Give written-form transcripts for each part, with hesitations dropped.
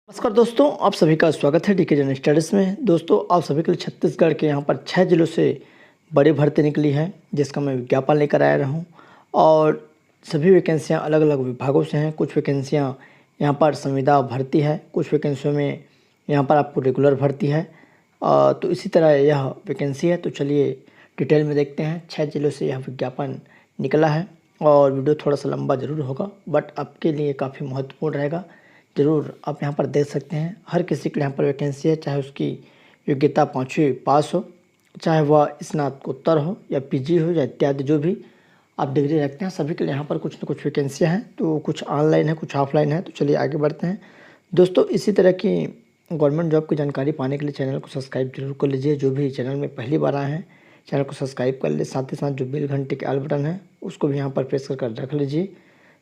नमस्कार दोस्तों, आप सभी का स्वागत है डीके जन स्टडीज़ में। दोस्तों, आप सभी के लिए छत्तीसगढ़ के यहाँ पर 6 जिलों से बड़ी भर्ती निकली है, जिसका मैं विज्ञापन लेकर आया रहा हूँ। और सभी वैकेंसियाँ अलग अलग विभागों से हैं। कुछ वैकेंसियाँ यहाँ पर संविदा भर्ती है, कुछ वैकेंसियों में यहाँ पर आपको रेगुलर भर्ती है। तो इसी तरह यह वैकेंसी है। तो चलिए डिटेल में देखते हैं। 6 जिलों से यह विज्ञापन निकला है और वीडियो थोड़ा सा लंबा ज़रूर होगा, बट आपके लिए काफ़ी महत्वपूर्ण रहेगा। ज़रूर आप यहाँ पर देख सकते हैं, हर किसी के यहाँ पर वैकेंसी है, चाहे उसकी योग्यता 5वीं पास हो, चाहे वह स्नातकोत्तर हो या पीजी हो या इत्यादि जो भी आप डिग्री रखते हैं, सभी के लिए यहाँ पर कुछ न कुछ वैकेंसियाँ हैं। तो कुछ ऑनलाइन है, कुछ ऑफलाइन है। तो चलिए आगे बढ़ते हैं दोस्तों। इसी तरह की गवर्नमेंट जॉब की जानकारी पाने के लिए चैनल को सब्सक्राइब जरूर कर लीजिए। जो भी चैनल में पहली बार आए हैं, चैनल को सब्सक्राइब कर लीजिए। साथ ही साथ जो बेल घंटे के आल बटन है उसको भी यहाँ पर प्रेस कर रख लीजिए,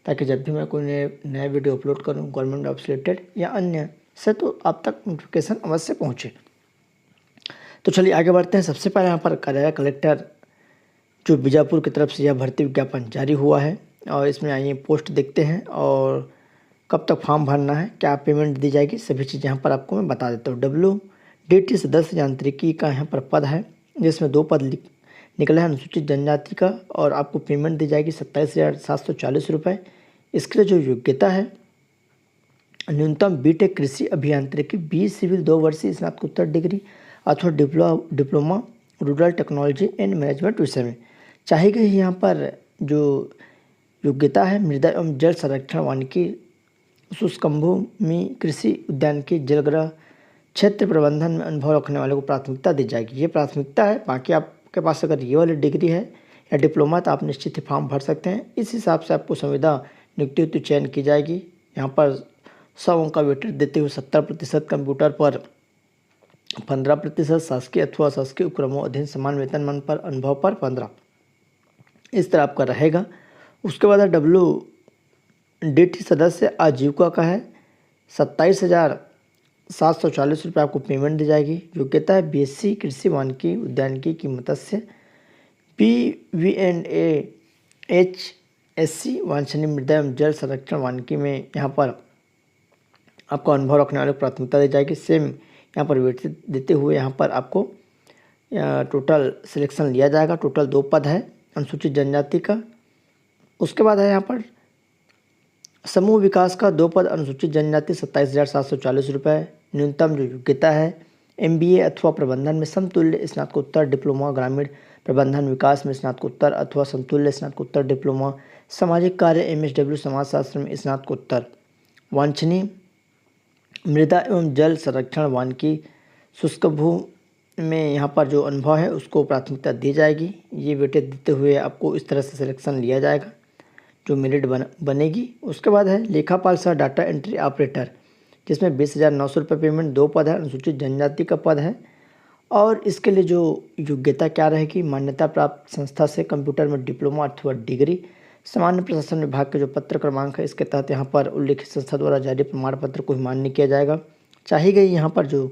ताकि जब भी मैं कोई नया वीडियो अपलोड करूं गवर्नमेंट जॉब से रिलेटेड या अन्य से, तो आप तक नोटिफिकेशन अवश्य पहुंचे। तो चलिए आगे बढ़ते हैं। सबसे पहले यहाँ पर कार्यालय कलेक्टर जो बीजापुर की तरफ से यह भर्ती विज्ञापन जारी हुआ है, और इसमें आइए पोस्ट देखते हैं और कब तक फॉर्म भरना है, क्या पेमेंट दी जाएगी, सभी चीज़ यहाँ पर आपको मैं बता देता हूँ। WDT सदस्य यांत्रिकी का यहाँ पर पद है, जिसमें 2 पद निकला है अनुसूचित जनजाति का, और आपको पेमेंट दी जाएगी 27,740 रुपये। इसके लिए जो योग्यता है, न्यूनतम बीटेक कृषि अभियांत्रिकी, BE सिविल 2 वर्षीय स्नातकोत्तर डिग्री अथवा diploma rural technology and management विषय में चाही गई। यहाँ पर जो योग्यता है, मृदा एवं जल संरक्षण वानिकी, शुष्क भूमि कृषि उद्यान की जलग्रह क्षेत्र प्रबंधन में अनुभव रखने वाले को प्राथमिकता दी जाएगी। ये प्राथमिकता है। बाकी आपके पास अगर ये वाली डिग्री है या डिप्लोमा, तो आप निश्चित ही फॉर्म भर सकते हैं। इस हिसाब से आपको संविदा नियुक्ति चयन की जाएगी। यहाँ पर 100 अंक का वेटेज देते हुए 70% कंप्यूटर पर, 15% शासकीय अथवा शासकीय उपक्रमों अधीन समान वेतनमान पर, अनुभव पर 15, इस तरह आपका रहेगा। उसके बाद WDT सदस्य आजीविका का है, 27,740 रुपये आपको पेमेंट दी जाएगी। योग्यता है BSc कृषि वानिकी उद्यानिकी की मत्स्य, BVNA-HSC वांछनीय मृदा एवं जल संरक्षण वानिकी में यहाँ पर आपको अनुभव रखने वाले को प्राथमिकता दी जाएगी। सेम यहाँ पर वेट देते हुए यहाँ पर आपको टोटल सिलेक्शन लिया जाएगा। टोटल 2 पद है अनुसूचित जनजाति का। उसके बाद है यहाँ पर समूह विकास का 2 पद अनुसूचित जनजाति, 27,740 रुपये। न्यूनतम जो योग्यता है, MBA अथवा प्रबंधन में समतुल्य स्नातकोत्तर डिप्लोमा, ग्रामीण प्रबंधन विकास में स्नातकोत्तर अथवा समतुल्य स्नातकोत्तर डिप्लोमा, सामाजिक कार्य MSW समाजशास्त्र में स्नातकोत्तर, वांछनीय मृदा एवं जल संरक्षण वानिकी, शुष्क भूमि में यहाँ पर जो अनुभव है उसको प्राथमिकता दी जाएगी। ये वेटेज देते हुए आपको इस तरह से सिलेक्शन लिया जाएगा जो मेरिट बनेगी। उसके बाद है लेखापाल सह डाटा एंट्री ऑपरेटर, जिसमें 20,900 रुपये पेमेंट। 2 पद है, अनुसूचित जनजाति का पद है। और इसके लिए जो योग्यता क्या रहेगी, मान्यता प्राप्त संस्था से कंप्यूटर में डिप्लोमा अथवा डिग्री, सामान्य प्रशासन विभाग के जो पत्र क्रमांक है इसके तहत यहाँ पर उल्लिखित संस्था द्वारा जारी प्रमाण पत्र को ही मान्य किया जाएगा। चाही गई यहाँ पर जो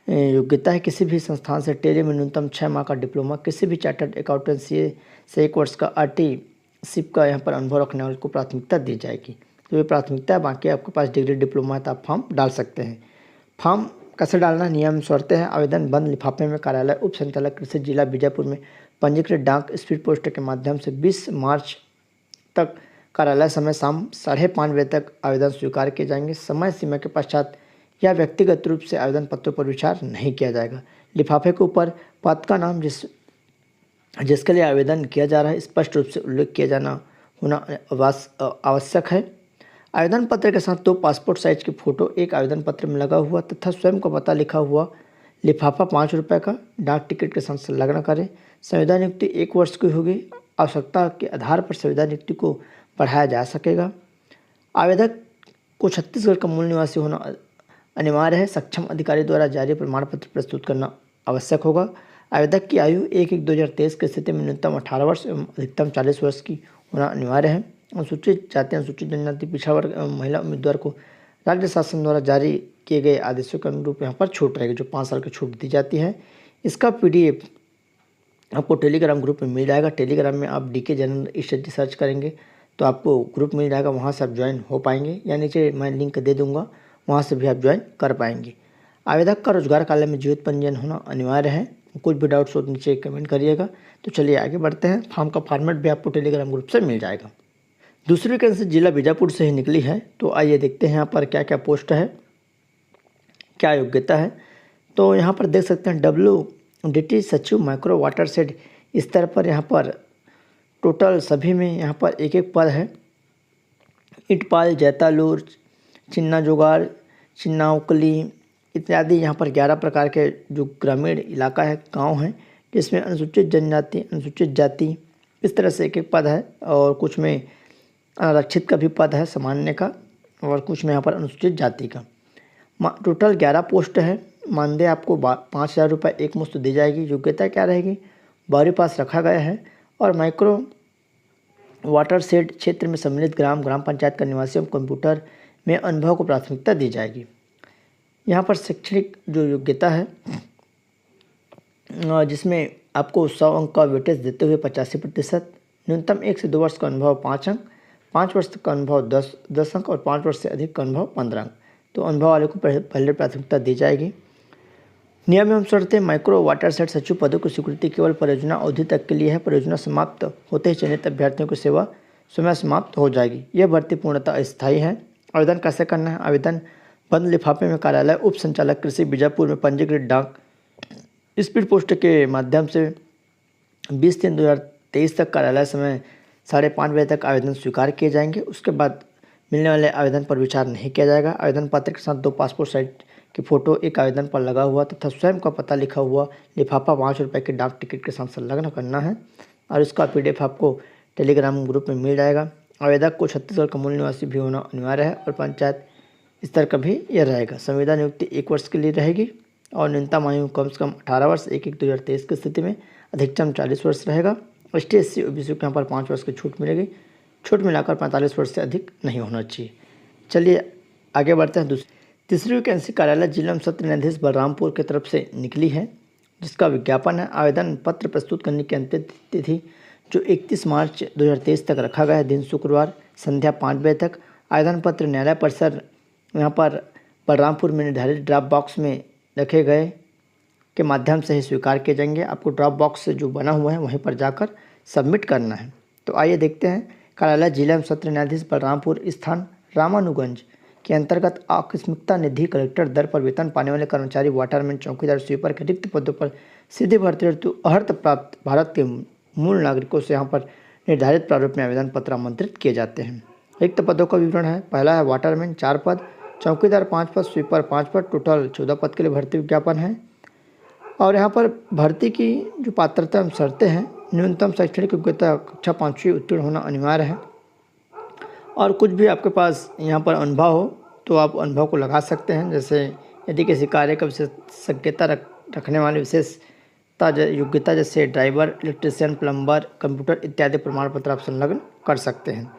योग्यता है, किसी भी संस्थान से टेली में न्यूनतम 6 माह का डिप्लोमा, किसी भी चार्टर्ड अकाउंटेंसी से 1 वर्ष का RTशिप का यहाँ पर अनुभव रखने वाले को प्राथमिकता दी जाएगी। तो ये प्राथमिकता है। बाकी आपके पास डिग्री डिप्लोमा है तो आप फॉर्म डाल सकते हैं। फॉर्म कैसे डालना, नियम शर्तें हैं। आवेदन बंद लिफाफे में कार्यालय उप संचालक कृषि जिला बीजापुर में पंजीकृत डाक स्पीड पोस्ट के माध्यम से 20 मार्च तक कार्यालय समय शाम 5:30 बजे तक आवेदन स्वीकार किए जाएंगे। समय सीमा के पश्चात या व्यक्तिगत रूप से आवेदन पत्रों पर विचार नहीं किया जाएगा। लिफाफे के ऊपर पद का नाम जिसके लिए आवेदन किया जा रहा है स्पष्ट रूप से उल्लेख किया जाना होना आवश्यक है। आवेदन पत्र के साथ 2 पासपोर्ट साइज की फ़ोटो एक आवेदन पत्र में लगा हुआ तथा स्वयं का पता लिखा हुआ लिफाफा 5 रुपये का डाक टिकट के साथ संलग्न करें। संविदा नियुक्ति 1 वर्ष की होगी। आवश्यकता के आधार पर संविदा नियुक्ति को बढ़ाया जा सकेगा। आवेदक को छत्तीसगढ़ का मूल निवासी होना अनिवार्य है। सक्षम अधिकारी द्वारा जारी प्रमाण पत्र प्रस्तुत करना आवश्यक होगा। आवेदक की आयु 1/1/2023 की स्थिति में न्यूनतम 18 वर्ष एवं अधिकतम 40 वर्ष की होना अनिवार्य है। अनुसूचित जाति, अनुसूचित जनजाति, पिछड़ा वर्ग एवं महिला उम्मीदवार को राज्य शासन द्वारा जारी किए गए आदेशों के अनुरूप यहाँ पर छूट रहेगी, जो 5 साल की छूट दी जाती है। इसका PDF आपको टेलीग्राम ग्रुप में मिल जाएगा। टेलीग्राम में आप DK जनरल स्टडी सर्च करेंगे तो आपको ग्रुप मिल जाएगा, वहाँ से आप ज्वाइन हो पाएंगे, या नीचे मैं लिंक दे दूँगा, वहाँ से भी आप ज्वाइन कर पाएंगे। आवेदक का रोजगार कार्यालय में जीवित पंजीयन होना अनिवार्य है। कुछ भी डाउट्स हो तो नीचे कमेंट करिएगा। तो चलिए आगे बढ़ते हैं। फॉर्म का फॉर्मेट भी आपको टेलीग्राम ग्रुप से मिल जाएगा। दूसरी वैकेंसी जिला बीजापुर से ही निकली है। तो आइए देखते हैं यहाँ पर क्या क्या पोस्ट है, क्या योग्यता है। तो यहाँ पर देख सकते हैं WDT सचिव माइक्रो वाटर शेड स्तर पर यहाँ पर टोटल सभी में यहाँ पर एक एक पद है। इटपाल, जैतालूर, चिन्ना जुगाड़, चिन्नाउकली इत्यादि यहाँ पर 11 प्रकार के जो ग्रामीण इलाका है, गांव हैं, जिसमें अनुसूचित जनजाति, अनुसूचित जाति इस तरह से एक एक पद है। और कुछ में आरक्षित का भी पद है सामान्य का, और कुछ में यहाँ पर अनुसूचित जाति का। टोटल 11 पोस्ट है। मानदेय आपको 5,000 रुपये एक मुश्त दी जाएगी। योग्यता क्या रहेगी, 12वीं पास रखा गया है। और माइक्रो वाटर शेड क्षेत्र में सम्मिलित ग्राम पंचायत का निवासियों को कंप्यूटर में अनुभव को प्राथमिकता दी जाएगी। यहाँ पर शैक्षणिक जो योग्यता है, जिसमें आपको 100 अंक का वेटेज देते हुए 85%, न्यूनतम 1 से 2 वर्ष का अनुभव 5 अंक, 5 वर्ष का अनुभव 10 अंक और 5 वर्ष से अधिक का अनुभव 15 अंक। तो अनुभव वाले को पहले प्राथमिकता दी जाएगी। नियम एवं शर्तें, माइक्रो वाटर शेड सचिव पदों की स्वीकृति केवल परियोजना अवधि तक के लिए है। परियोजना समाप्त होते ही चयनित अभ्यर्थियों की सेवा स्वयं समाप्त हो जाएगी। यह भर्ती पूर्णतः अस्थायी है। आवेदन कैसे करना है, आवेदन बंद लिफाफे में कार्यालय उप संचालक कृषि बीजापुर में पंजीकृत डाक स्पीड पोस्ट के माध्यम से 20/3/2023 तक कार्यालय समय 5:30 बजे तक आवेदन स्वीकार किए जाएंगे। उसके बाद मिलने वाले आवेदन पर विचार नहीं किया जाएगा। आवेदन पत्र के साथ 2 पासपोर्ट साइज की फ़ोटो एक आवेदन पर लगा हुआ तथा स्वयं का पता लिखा हुआ लिफाफा 5 रुपये के डाक टिकट के साथ संलग्न करना है। और इसका PDF आपको टेलीग्राम ग्रुप में मिल जाएगा। आवेदक को छत्तीसगढ़ का मूल निवासी भी होना अनिवार्य है और पंचायत स्तर का भी यह रहेगा। संविदा नियुक्ति 1 वर्ष के लिए रहेगी और न्यूनतम आयु कम से कम 18 वर्ष 1/1/2023 की स्थिति में, अधिकतम 40 वर्ष रहेगा। ST SC OBC को यहाँ पर 5 वर्ष की छूट मिलेगी। छूट मिलाकर 45 वर्ष से अधिक नहीं होना चाहिए। चलिए आगे बढ़ते हैं। तीसरी वैकेंसी कार्यालय जिला एवं सत्र न्यायाधीश बलरामपुर की तरफ से निकली है, जिसका विज्ञापन है। आवेदन पत्र प्रस्तुत करने की अंतिम तिथि जो 31 मार्च 2023 तक रखा गया है, दिन शुक्रवार संध्या 5 बजे तक। आवेदन पत्र न्यायालय परिसर यहाँ पर बलरामपुर में निर्धारित ड्रॉप बॉक्स में रखे गए के माध्यम से ही स्वीकार किए जाएंगे। आपको ड्रॉप बॉक्स जो बना हुआ है वहीं पर जाकर सबमिट करना है। तो आइए देखते हैं। कार्यालय जिला एवं सत्र न्यायाधीश बलरामपुर, स्थान रामानुगंज के अंतर्गत आकस्मिकता निधि कलेक्टर दर पर वेतन पाने वाले कर्मचारी, वाटरमैन, चौकीदार, स्वीपर के रिक्त पदों पर सीधे भर्ती हेतु अर्हत प्राप्त भारत के मूल नागरिकों से यहाँ पर निर्धारित प्रारूप में आवेदन पत्र आमंत्रित किए जाते हैं। रिक्त पदों का विवरण है। पहला है वाटरमैन 4 पद, चौकीदार 5 पद, स्वीपर 5 पद, टोटल 14 पद के लिए भर्ती विज्ञापन है। और यहाँ पर भर्ती की जो पात्रता एवं शर्तें हैं, न्यूनतम शैक्षणिक योग्यता कक्षा 5वीं उत्तीर्ण होना अनिवार्य है। और कुछ भी आपके पास यहाँ पर अनुभव हो तो आप अनुभव को लगा सकते हैं। जैसे यदि किसी कार्य का विशेषज्ञता रखने वाले विशेषता योग्यता जैसे ड्राइवर, इलेक्ट्रीशियन, प्लम्बर, कंप्यूटर इत्यादि प्रमाण पत्र आप संलग्न कर सकते हैं।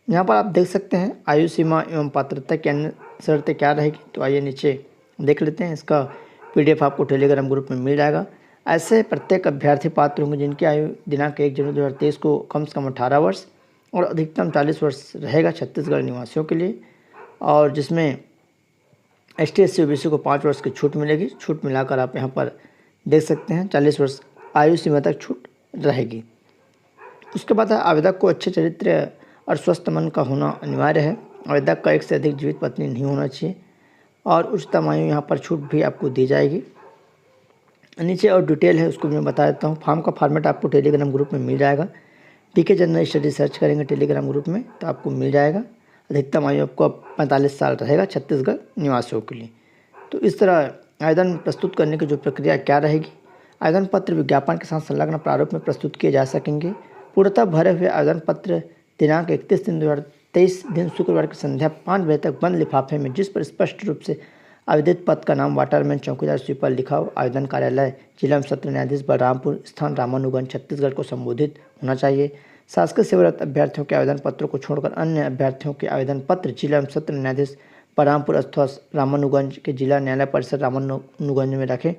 यहाँ पर आप देख सकते हैं आयु सीमा एवं पात्रता की अन्य शर्तें क्या रहेगी। तो आइए नीचे देख लेते हैं। इसका PDF आपको टेलीग्राम ग्रुप में मिल जाएगा। ऐसे प्रत्येक अभ्यर्थी पात्र होंगे जिनकी आयु दिनांक 1 जनवरी 2023 को कम से कम 18 वर्ष और अधिकतम 40 वर्ष रहेगा छत्तीसगढ़ निवासियों के लिए। और जिसमें ST SC OBC को 5 वर्ष की छूट मिलेगी। छूट मिलाकर आप यहाँ पर देख सकते हैं 40 वर्ष आयु सीमा तक छूट रहेगी। उसके बाद आवेदक को अच्छे चरित्र और स्वस्थ मन का होना अनिवार्य है। आवेदक का 1 से अधिक जीवित पत्नी नहीं होना चाहिए और उच्चतम आयु यहाँ पर छूट भी आपको दी जाएगी। नीचे और डिटेल है उसको मैं बता देता हूँ। फॉर्म का फॉर्मेट आपको टेलीग्राम ग्रुप में मिल जाएगा। PK जनरल स्टडी सर्च करेंगे टेलीग्राम ग्रुप में तो आपको मिल जाएगा। अधिकतम आयु आपको 45 साल रहेगा छत्तीसगढ़ निवासियों के लिए। तो इस तरह आवेदन प्रस्तुत करने की जो प्रक्रिया क्या रहेगी, आवेदन पत्र विज्ञापन के साथ संलग्न प्रारूप में प्रस्तुत किए जा सकेंगे। पूर्णतः भरे हुए आवेदन पत्र दिनांक 31/3/2023 दिन शुक्रवार की संध्या 5 बजे तक बंद लिफाफे में, जिस पर स्पष्ट रूप से आवेदित पद का नाम वाटरमैन, चौकीदार, स्वीपर लिखा हो, आवेदन कार्यालय जिला एवं सत्र न्यायाधीश बलरामपुर, स्थान रामानुगंज, छत्तीसगढ़ को संबोधित होना चाहिए। शासकीय सेवारत अभ्यर्थियों के आवेदन पत्रों को छोड़कर अन्य अभ्यर्थियों के आवेदन पत्र जिला एवं सत्र न्यायाधीश बलरामपुर अथवा रामानुगंज के जिला न्यायालय परिसर रामानुगंज में रखें।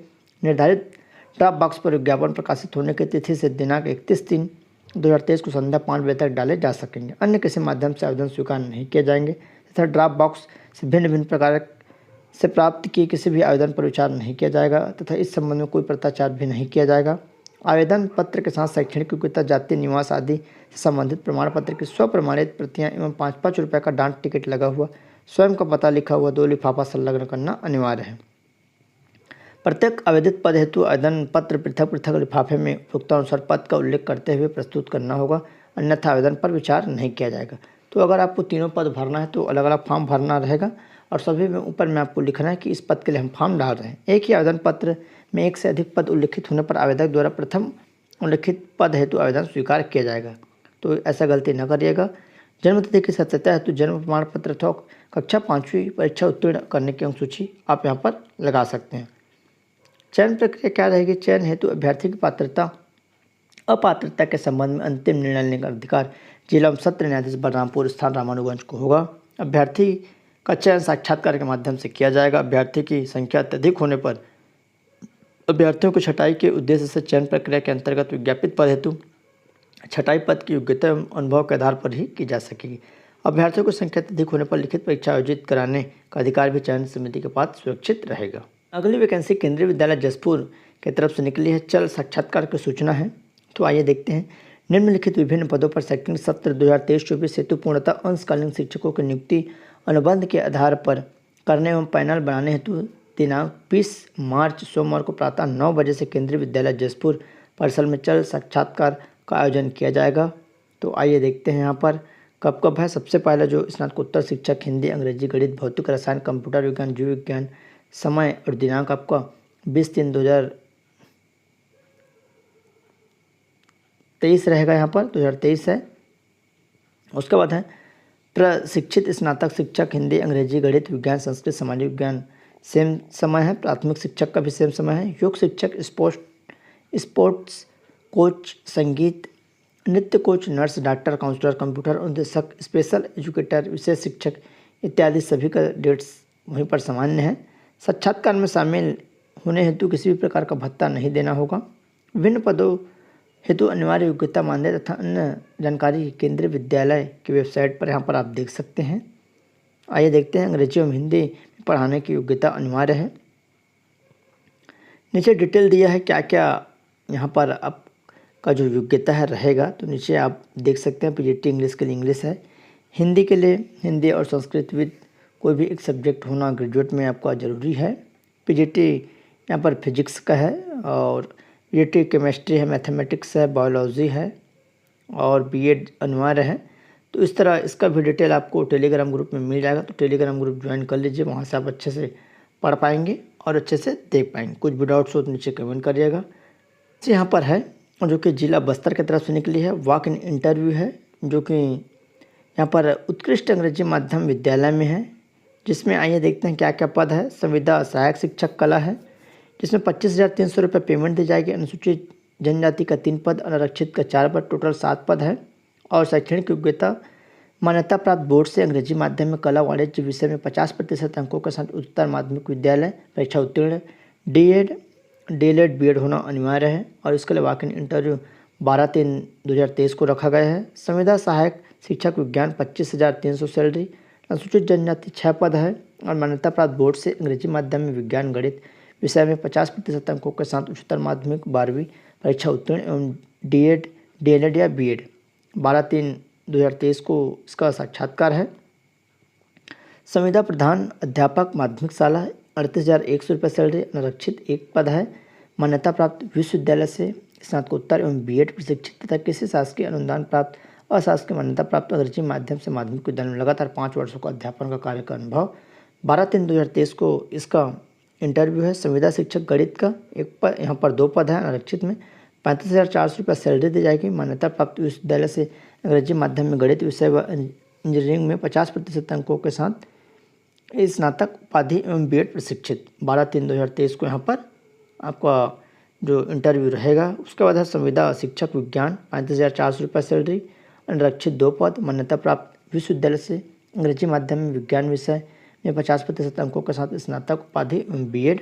निर्धारित ड्रॉप बॉक्स पर विज्ञापन प्रकाशित होने की तिथि से दिनांक 31/3/2023 को संध्या 5 बजे तक डाले जा सकेंगे। अन्य किसी माध्यम से आवेदन स्वीकार नहीं किए जाएंगे तथा ड्रॉप बॉक्स से भिन्न भिन्न प्रकार से प्राप्त किए किसी भी आवेदन पर विचार नहीं किया जाएगा तथा इस संबंध में कोई पत्राचार भी नहीं किया जाएगा। आवेदन पत्र के साथ शैक्षणिक योग्यता, जाति, निवास आदि से संबंधित प्रमाण पत्र की स्वप्रमाणित प्रतियां एवं 5-5 रुपये का डाक टिकट लगा हुआ स्वयं का पता लिखा हुआ 2 लिफाफा संलग्न करना अनिवार्य है। प्रत्येक आवेदित पद हेतु आवेदन पत्र पृथक पृथक लिफाफे में उपयुक्तानुसार पद का उल्लेख करते हुए प्रस्तुत करना होगा, अन्यथा आवेदन पर विचार नहीं किया जाएगा। तो अगर आपको तीनों पद भरना है तो अलग अलग फॉर्म भरना रहेगा और सभी में ऊपर में आपको लिखना है कि इस पद के लिए हम फॉर्म डाल रहे हैं। एक ही आवेदन पत्र में एक से अधिक पद उल्लिखित होने पर आवेदक द्वारा प्रथम उल्लिखित पद हेतु आवेदन स्वीकार किया जाएगा, तो ऐसा गलती न करिएगा। जन्म तिथि की सत्यता हेतु जन्म प्रमाण पत्र अथवा कक्षा 5वीं परीक्षा उत्तीर्ण करने की अंक सूची आप यहाँ पर लगा सकते हैं। चयन प्रक्रिया क्या रहेगी? चयन हेतु अभ्यर्थी की पात्रता अपात्रता के संबंध में अंतिम निर्णय लेने का अधिकार जिला एवं सत्र न्यायाधीश बलरामपुर स्थान रामानुगंज को होगा। अभ्यर्थी का चयन साक्षात्कार के माध्यम से किया जाएगा। अभ्यर्थी की संख्या अत्यधिक होने पर अभ्यर्थियों को छँटाई के उद्देश्य से चयन प्रक्रिया के अंतर्गत विज्ञापित पद हेतु छँटाई पद की योग्यता एवं अनुभव के आधार पर ही की जा सकेगी। अभ्यर्थियों को संख्या अत्यधिक होने पर लिखित परीक्षा आयोजित कराने का अधिकार भी चयन समिति के पास सुरक्षित रहेगा। अगली वैकेंसी केंद्रीय विद्यालय जसपुर की तरफ से निकली है। चल साक्षात्कार की सूचना है, तो आइए देखते हैं। निम्नलिखित विभिन्न पदों पर शैक्षणिक सत्र 2023-24 हेतु पूर्णतः अंशकालीन शिक्षकों की नियुक्ति अनुबंध के आधार पर करने एवं पैनल बनाने हेतु दिनांक 20 मार्च सोमवार को प्रातः 9 बजे से केंद्रीय विद्यालय जसपुर परिसर में चल साक्षात्कार का आयोजन किया जाएगा। तो आइए देखते हैं यहाँ पर कब कब है। सबसे पहले जो स्नातकोत्तर शिक्षक हिंदी, अंग्रेजी, गणित, भौतिक, रसायन, कंप्यूटर विज्ञान, जीव विज्ञान, समय और दिनांक आपका 20/3/2023 रहेगा, यहाँ पर 2023 है। उसके बाद है प्रशिक्षित स्नातक शिक्षक हिंदी, अंग्रेजी, गणित, विज्ञान, संस्कृत, सामाजिक विज्ञान सेम समय है। प्राथमिक शिक्षक का भी सेम समय है। योग शिक्षक, स्पोर्ट्स कोच, संगीत, नृत्य coach, nurse, doctor, counsellor, computer अनुदेशक, स्पेशल एजुकेटर, विशेष शिक्षक इत्यादि सभी का डेट्स वहीं पर सामान्य है। साक्षात्कार में शामिल होने हेतु किसी भी प्रकार का भत्ता नहीं देना होगा। विभिन्न पदों हेतु अनिवार्य योग्यता, मानदेय तथा अन्य जानकारी केंद्रीय विद्यालय की वेबसाइट पर यहाँ पर आप देख सकते हैं। आइए देखते हैं। अंग्रेजी एवं हिंदी में पढ़ाने की योग्यता अनिवार्य है। नीचे डिटेल दिया है क्या क्या यहाँ पर आपका जो योग्यता है रहेगा, तो नीचे आप देख सकते हैं। पीजीटी इंग्लिश के लिए इंग्लिश है। हिंदी के लिए हिंदी और संस्कृत विद कोई भी एक सब्जेक्ट होना ग्रेजुएट में आपका ज़रूरी है। पीजीटी यहाँ पर फिजिक्स का है और पीजीटी केमिस्ट्री है, मैथमेटिक्स है, बायोलॉजी है और बीएड अनिवार्य है। तो इस तरह इसका भी डिटेल आपको टेलीग्राम ग्रुप में मिल जाएगा, तो टेलीग्राम ग्रुप ज्वाइन कर लीजिए। वहाँ से आप अच्छे से पढ़ पाएंगे और अच्छे से देख पाएंगे। कुछ भी डाउट्स हो तो नीचे कमेंट करिएगा। यहाँ पर है जो कि जिला बस्तर की तरफ से निकली है। वॉक इन इंटरव्यू है जो कि यहाँ पर उत्कृष्ट अंग्रेजी माध्यम विद्यालय में है, जिसमें आइए देखते हैं क्या क्या पद है। संविदा सहायक शिक्षक कला है, जिसमें 25,300 रुपये पेमेंट दी जाएगी। अनुसूचित जनजाति का 3 पद, अनारक्षित का 4 पद, टोटल 7 पद है। और शैक्षणिक योग्यता मान्यता प्राप्त बोर्ड से अंग्रेजी माध्यम में कला वाणिज्य विषय में 50% अंकों के साथ उच्चतर माध्यमिक विद्यालय परीक्षा उत्तीर्ण, डीएलएड बीएड होना अनिवार्य है। और इसके लिए वॉक इन इंटरव्यू 12/3/2023 को रखा गया है। संविदा सहायक शिक्षक विज्ञान 25,300 सैलरी। अनुसूचित जनजाति 6 पद है और मान्यता प्राप्त बोर्ड से अंग्रेजी माध्यम में विज्ञान गणित विषय में 50% अंकों के साथ उच्चतर माध्यमिक 12वीं परीक्षा उत्तीर्ण एवं डीएलएड या बीएड 12/3/2023 को इसका साक्षात्कार है। संविदा प्रधान अध्यापक माध्यमिक शाला 38,100 रुपये सैलरी। अनारक्षित 1 पद है। मान्यता प्राप्त विश्वविद्यालय से स्नातकोत्तर एवं बीएड प्रशिक्षित तथा किसी शासकीय अनुदान प्राप्त अशासकीय मान्यता प्राप्त अंग्रेजी माध्यम से माध्यमिक विद्यालय में लगातार 5 वर्षों का अध्यापन का कार्य का अनुभव। 12/3/2023 को इसका इंटरव्यू है। संविदा शिक्षक गणित का 1 पद, यहाँ पर 2 पद है। अनारक्षित में 35,400 रुपये सैलरी दी जाएगी। मान्यता प्राप्त विश्वविद्यालय से अंग्रेजी माध्यम में गणित विषय व इंजीनियरिंग में 50% अंकों के साथ स्नातक उपाधि एवं बीएड प्रशिक्षित। 12/3/2023 को यहाँ पर आपका जो इंटरव्यू रहेगा। उसके बाद है संविदा शिक्षक विज्ञान 35,400 रुपये सैलरी। अनारक्षित 2 पद, मान्यता प्राप्त विश्वविद्यालय से अंग्रेजी माध्यम में विज्ञान विषय में 50% अंकों के साथ स्नातक उपाधि एवं बीएड।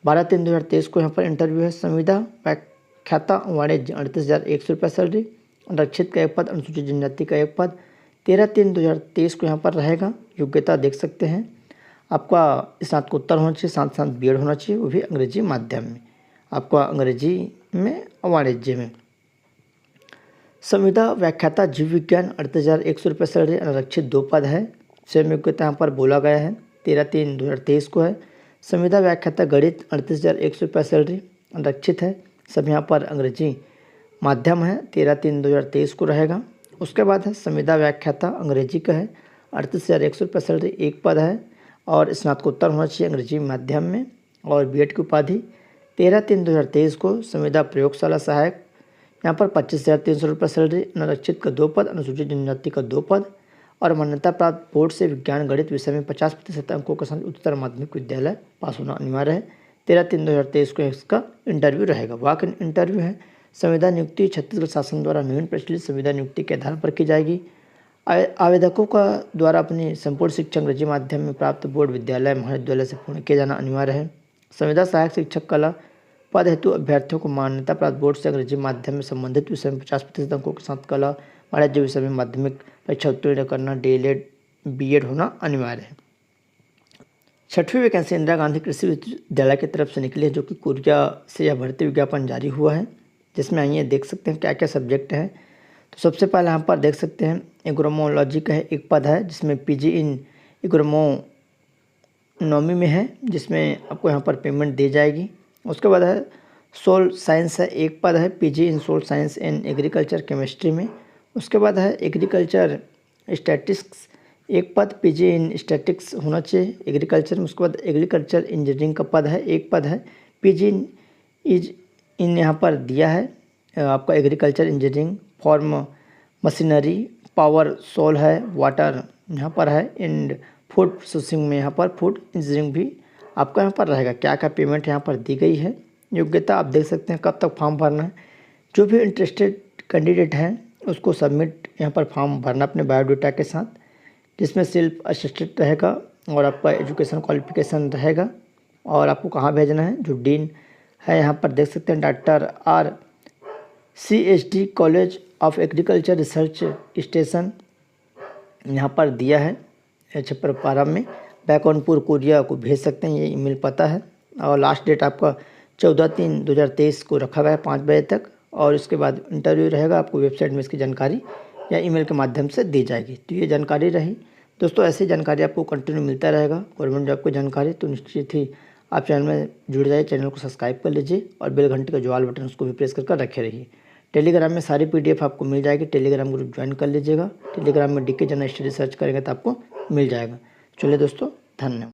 12/3/2023 को यहाँ पर इंटरव्यू है। संविदा व्याख्याता वाणिज्य 38,100 रुपये सैलरी। अनारक्षित का 1 पद, अनुसूचित जनजाति का 1 पद, 13/3/2023 को यहाँ पर रहेगा। योग्यता देख सकते हैं, आपका स्नातकोत्तर होना चाहिए, साथ साथ बीएड होना चाहिए, वो भी अंग्रेजी माध्यम में, आपका अंग्रेजी में और वाणिज्य में। संविदा व्याख्याता जीव विज्ञान 38,100 रुपये सैलरी, अनारक्षित 2 पद है। स्वयं योग्यता यहाँ पर बोला गया है 13/3/2023 को है। संविदा व्याख्याता गणित 38,100 रुपये सैलरी, अनारक्षित है। सब यहाँ पर अंग्रेजी माध्यम है, 13/3/2023 को रहेगा। उसके बाद है संविदा व्याख्याता अंग्रेजी का है, 38,100 रुपये सैलरी, 1 पद है और स्नातकोत्तर होना चाहिए अंग्रेजी माध्यम में और बीएड की उपाधि। 13/3/2023 को संविदा प्रयोगशाला सहायक, यहाँ पर 25,300 रुपये सैलरी, अनारक्षित का 2 पद, अनुसूचित जनजाति का 2 पद और मान्यता प्राप्त बोर्ड से विज्ञान गणित विषय में 50% अंकों के साथ उच्चतर माध्यमिक विद्यालय पास होना अनिवार्य है। 13/3/2023 को इसका इंटरव्यू रहेगा। वॉक इन इंटरव्यू है। संविदा नियुक्ति छत्तीसगढ़ शासन द्वारा नवीन प्रचलित संविदा नियुक्ति के आधार पर की जाएगी। आवेदकों का द्वारा अपनी संपूर्ण शिक्षा अंग्रेजी माध्यम में प्राप्त बोर्ड विद्यालय महाविद्यालय से पूर्ण किया जाना अनिवार्य है। संविदा सहायक शिक्षक कला पद हेतु अभ्यर्थियों को मान्यता प्राप्त बोर्ड से अंग्रेजी माध्यम में संबंधित विषय में 50% अंकों के साथ कला वाणिज्य विषय में माध्यमिक परीक्षा उत्तीर्ण करना, डीएलएड बीएड होना अनिवार्य है। 6वीं वैकेंसी इंदिरा गांधी कृषि विश्वविद्यालय की तरफ से निकली है, जो कि कोरिया से यह भर्ती विज्ञापन जारी हुआ है, जिसमें आइए देख सकते हैं क्या क्या सब्जेक्ट हैं। तो सबसे पहले यहाँ पर देख सकते हैं एग्रोमोलॉजी का है, 1 पद है जिसमें पीजी इन एग्रोनॉमी में है, जिसमें आपको यहाँ पर पेमेंट दी जाएगी। उसके बाद है सोल साइंस है, 1 पद है PG in soil science and agriculture chemistry में। उसके बाद है एग्रीकल्चर स्टैटिस्टिक्स, 1 पद पीजी इन स्टैटिक्स होना चाहिए एग्रीकल्चर में। उसके बाद एग्रीकल्चर इंजीनियरिंग का पद है, 1 पद है पीजी इन यहाँ पर दिया है आपका agriculture engineering farm machinery power soil है, वाटर यहाँ पर है एंड फूड प्रोसेसिंग में यहाँ पर फूड इंजीनियरिंग भी आपका यहाँ पर रहेगा। क्या क्या पेमेंट यहाँ पर दी गई है। योग्यता आप देख सकते हैं, कब तक फॉर्म भरना है। जो भी इंटरेस्टेड कैंडिडेट हैं उसको सबमिट यहाँ पर फॉर्म भरना अपने बायोडाटा के साथ, जिसमें सेल्फ असिस्टेड रहेगा और आपका एजुकेशन क्वालिफिकेशन रहेगा और आपको कहाँ भेजना है। जो डीन है यहाँ पर देख सकते हैं doctor R CSD college of agriculture research station यहाँ पर दिया है छपरपारा में, बैकुंठपुर कोरिया को भेज सकते हैं, ये ईमेल पता है। और लास्ट डेट आपका 14/3/2023 को रखा गया है 5 बजे तक और इसके बाद इंटरव्यू रहेगा। आपको वेबसाइट में इसकी जानकारी या ईमेल के माध्यम से दी जाएगी। तो ये जानकारी रही दोस्तों, ऐसी जानकारी आपको कंटिन्यू मिलता रहेगा गवर्नमेंट जॉब की जानकारी। तो निश्चित ही आप चैनल में जुड़ जाइए, चैनल को सब्सक्राइब कर लीजिए और बेल घंटे का जो ऑल बटन उसको भी प्रेस कर रखे रहिए। टेलीग्राम में सारी PDF आपको मिल जाएगी, टेलीग्राम ग्रुप ज्वाइन कर लीजिएगा। टेलीग्राम में DK जनरल स्टडी सर्च करेंगे तो आपको मिल जाएगा। चलिए दोस्तों, धन्यवाद।